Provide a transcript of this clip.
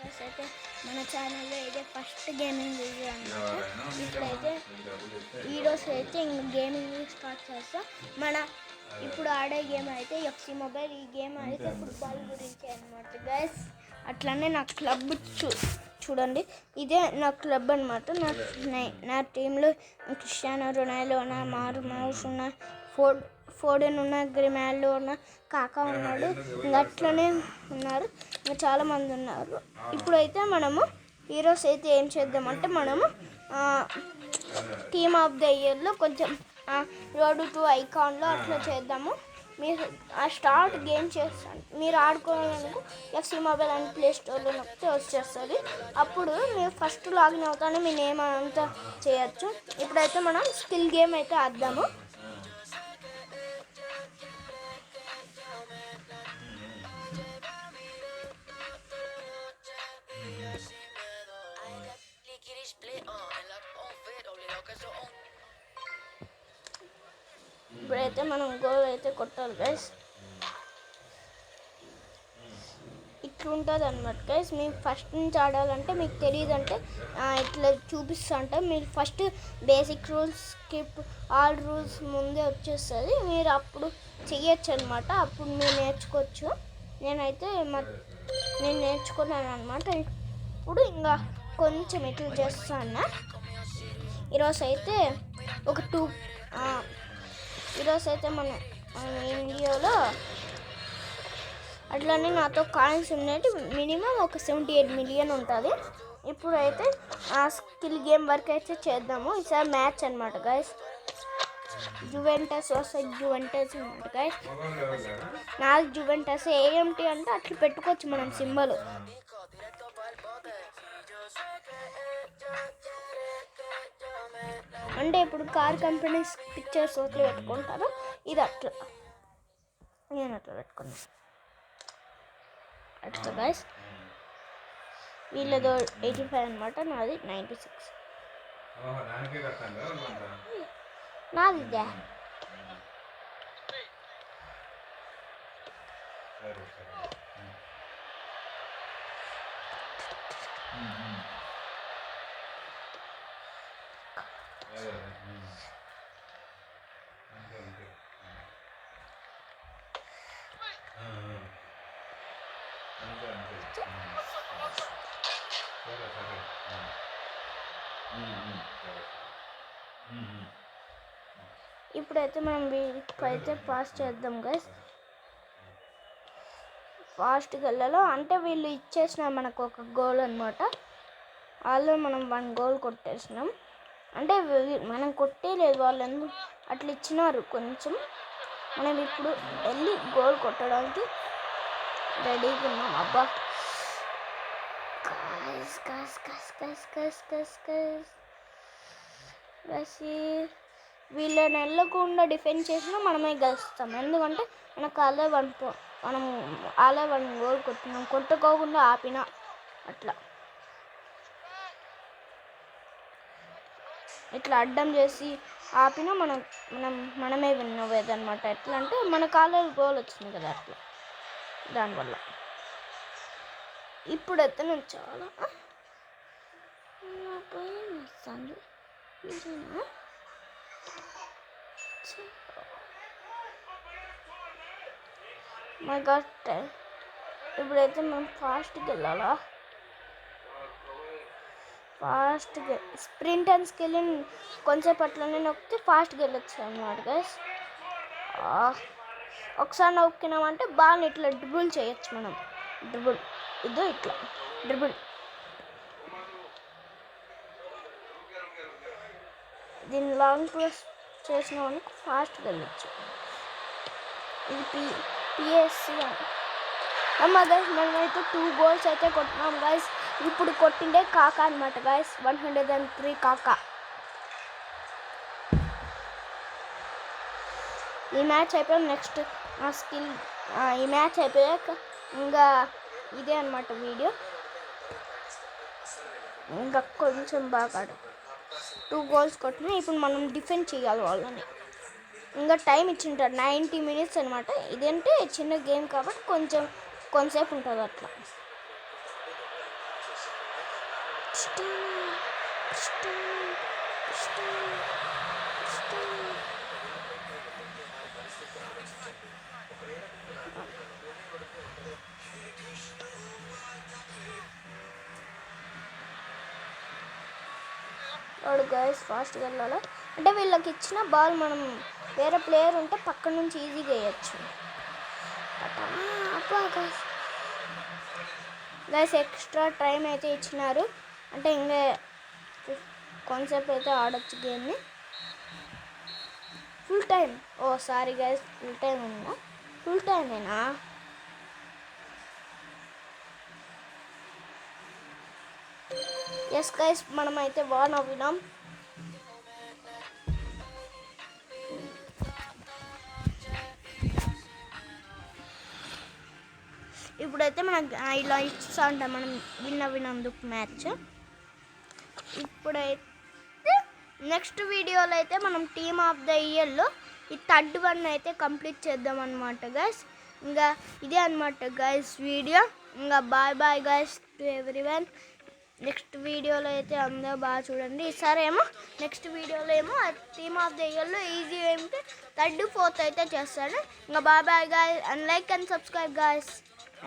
అయితే మన ఛానల్లో అయితే ఫస్ట్ గేమింగ్ వీడియో అనమాట. ఇప్పుడైతే ఈరోజు అయితే ఇంక గేమింగ్ స్టార్ట్ చేస్తాం. మన ఇప్పుడు ఆడే గేమ్ అయితే ఎఫ్సి మొబైల్. ఈ గేమ్ అయితే ఫుట్బాల్ గురించి అనమాట గైస్. అట్లనే నా క్లబ్ చూడండి, ఇదే నా క్లబ్ అనమాట. నా టీంలో క్రిస్టియానో రొనాల్డో ఉన్న, మార్మౌస్ ఉన్న, ఫోడెన్ ఉన్న, గ్రిమాల్లో ఉన్న, కాకా ఉన్నాడు, ఇంకా అట్లనే ఉన్నారు, ఇంకా చాలామంది ఉన్నారు. ఇప్పుడైతే మనము ఈరోజు అయితే ఏం చేద్దామంటే మనము టీమ్ ఆఫ్ ద ఇయర్లో కొంచెం రోడ్ టు ఐకాన్లో అట్లా చేద్దాము. మీరు ఆ స్టార్ట్ గేమ్ చేస్తాను, మీరు ఆడుకోవాలనుకో ఎఫ్సి మొబైల్ అని ప్లే స్టోర్లో నొక్కితే వచ్చేస్తుంది. అప్పుడు మీరు ఫస్ట్ లాగిన్ అవుతానే మీ నేమ్ అంతా చేయొచ్చు. ఇప్పుడైతే మనం స్కిల్ గేమ్ అయితే ఆడదాము. ఇప్పుడైతే మనం గోల్ అయితే కొట్టాలి గైస్. ఇట్లుంటుంది అనమాట గైస్. మీరు ఫస్ట్ నుంచి ఆడాలంటే మీకు తెలియదంటే ఇట్లా చూపిస్తా అంటే మీరు first basic rules, skip all rules ముందే వచ్చేస్తుంది. మీరు అప్పుడు చెయ్యొచ్చు అనమాట. అప్పుడు మీరు నేర్చుకోవచ్చు. నేను నేర్చుకున్నాను అనమాట. ఇప్పుడు ఇంకా కొంచెం ఇట్లా చేస్తాను. ఈరోజు అయితే మన ఇండియాలో అట్లనే నాతో కాయిన్స్ ఉన్నట్టు మినిమం ఒక 78 మిలియన్ ఉంటుంది. ఇప్పుడైతే ఆ స్కిల్ గేమ్ వరకు అయితే చేద్దాము. ఈసారి మ్యాచ్ అనమాట గైస్. జువెంటస్ వర్సెస్ జువెంటస్ అనమాట గైస్. నాకు జువెంటస్ ఏఎంటీ అంటే అట్లా పెట్టుకోవచ్చు మనం సింబల్. అంటే ఇప్పుడు కార్ కంపెనీస్ పిక్చర్స్ అట్లా పెట్టుకుంటారు. ఇది అట్లా నేను అట్లా పెట్టుకున్నాను అట్లా గైస్. వీళ్ళదో 85 అనమాట, నాది 96. నాది ఇదే. ఇప్పుడైతే మనం వీటికైతే పాస్ చేద్దాం గైస్. ఫాస్ట్గా వెళ్ళాలో అంటే వీళ్ళు ఇచ్చేసినారు మనకు ఒక గోల్ అనమాట. వాళ్ళు మనం 1 గోల్ కొట్టేసినాం. అంటే మనం కొట్టేలేదు, వాళ్ళు ఎందుకు అట్లా ఇచ్చినారు కొంచెం. మనం ఇప్పుడు వెళ్ళి గోల్ కొట్టడానికి రెడీగా ఉన్నాం. అబ్బా వీళ్ళని వెళ్ళకుండా డిఫెండ్ చేసినా మనమే గెలుస్తాం. ఎందుకంటే మనకు మనం ఆలే 1 గోల్ కొట్టినాం, కొట్టుకోకుండా ఆపినా అట్లా ఇట్లా అడ్డం చేసి ఆపినా మనమే విన్ అవ్వేదన్నమాట. ఎట్లా అంటే మన కాలేజ్ గోల్ వచ్చింది కదా అట్లా, దానివల్ల. ఇప్పుడైతే నేను చాలా భయం వేస్తుంది. మై గాడ్, ఇప్పుడైతే మనం ఫాస్ట్గా వెళ్ళాలా. ఫాస్ట్గా స్ప్రింట్ అండ్ స్కిల్ని కొంచెంసేపు అట్లనే నొక్కితే ఫాస్ట్గా వెళ్ళొచ్చు అన్నమాట గైస్. ఒకసారి నొక్కినామంటే బాగా ఇట్లా డ్రిబుల్ చేయొచ్చు మనం. ఇదో ఇట్లా డ్రిబుల్. దీన్ని లాంగ్ ప్రెస్ చేసిన వాళ్ళకి ఫాస్ట్గా వెళ్ళొచ్చు. ఇది పిఎస్సి అమ్మ గైస్. మనమైతే 2 గోల్స్ అయితే కొట్టినాం గైస్. ఇప్పుడు కొట్టిండే కాకా అనమాట గైస్, 103 కాకా. ఈ మ్యాచ్ అయిపోయాక నెక్స్ట్ స్కిల్, ఈ మ్యాచ్ అయిపోయాక ఇంకా ఇదే అనమాట వీడియో. ఇంకా కొంచెం బాగా 2 గోల్స్ కొట్టినా. ఇప్పుడు మనం డిఫెండ్ చేయాలి వాళ్ళని. ఇంకా టైం ఇచ్చింటారు 90 మినిట్స్ అనమాట. ఇదంటే చిన్న గేమ్ కాబట్టి కొంచెంసేపు ఉంటుంది అట్లా. వాడు గైస్ ఫాస్ట్గా వెళ్ళాలి. అంటే వీళ్ళకి ఇచ్చిన బాల్ మనం వేరే ప్లేయర్ ఉంటే పక్క నుంచి ఈజీగా వేయచ్చు. గైస్ ఎక్స్ట్రా టైం అయితే ఇచ్చినారు, అంటే ఇంకా కొంతసేపు అయితే ఆడొచ్చు గేమ్ని. Full time. Oh sorry guys, full time ఉందా? ఫుల్ టైమేనా? ఎస్ గైస్, మనమైతే వాన్ అవ్వినాం. ఇప్పుడైతే మనకు ఇలా ఇస్తా ఉంటాం మనం విన్ అవ్వినందుకు మ్యాచ్. ఇప్పుడైతే నెక్స్ట్ వీడియోలో అయితే మనం టీమ్ ఆఫ్ ద ఇయర్లో ఈ థర్డ్ వన్ అయితే కంప్లీట్ చేద్దాం అనమాట గైస్. ఇంకా ఇదే అనమాట గైస్ వీడియో. ఇంకా bye guys to everyone. Next వీడియోలో అయితే అందరూ బాగా చూడండి. ఈసారి ఏమో నెక్స్ట్ వీడియోలో ఏమో టీమ్ ఆఫ్ ద ఇయర్లో ఈజీ ఏమిటి థర్డ్ ఫోర్త్ అయితే చేస్తాను. ఇంకా bye guys and like and subscribe guys.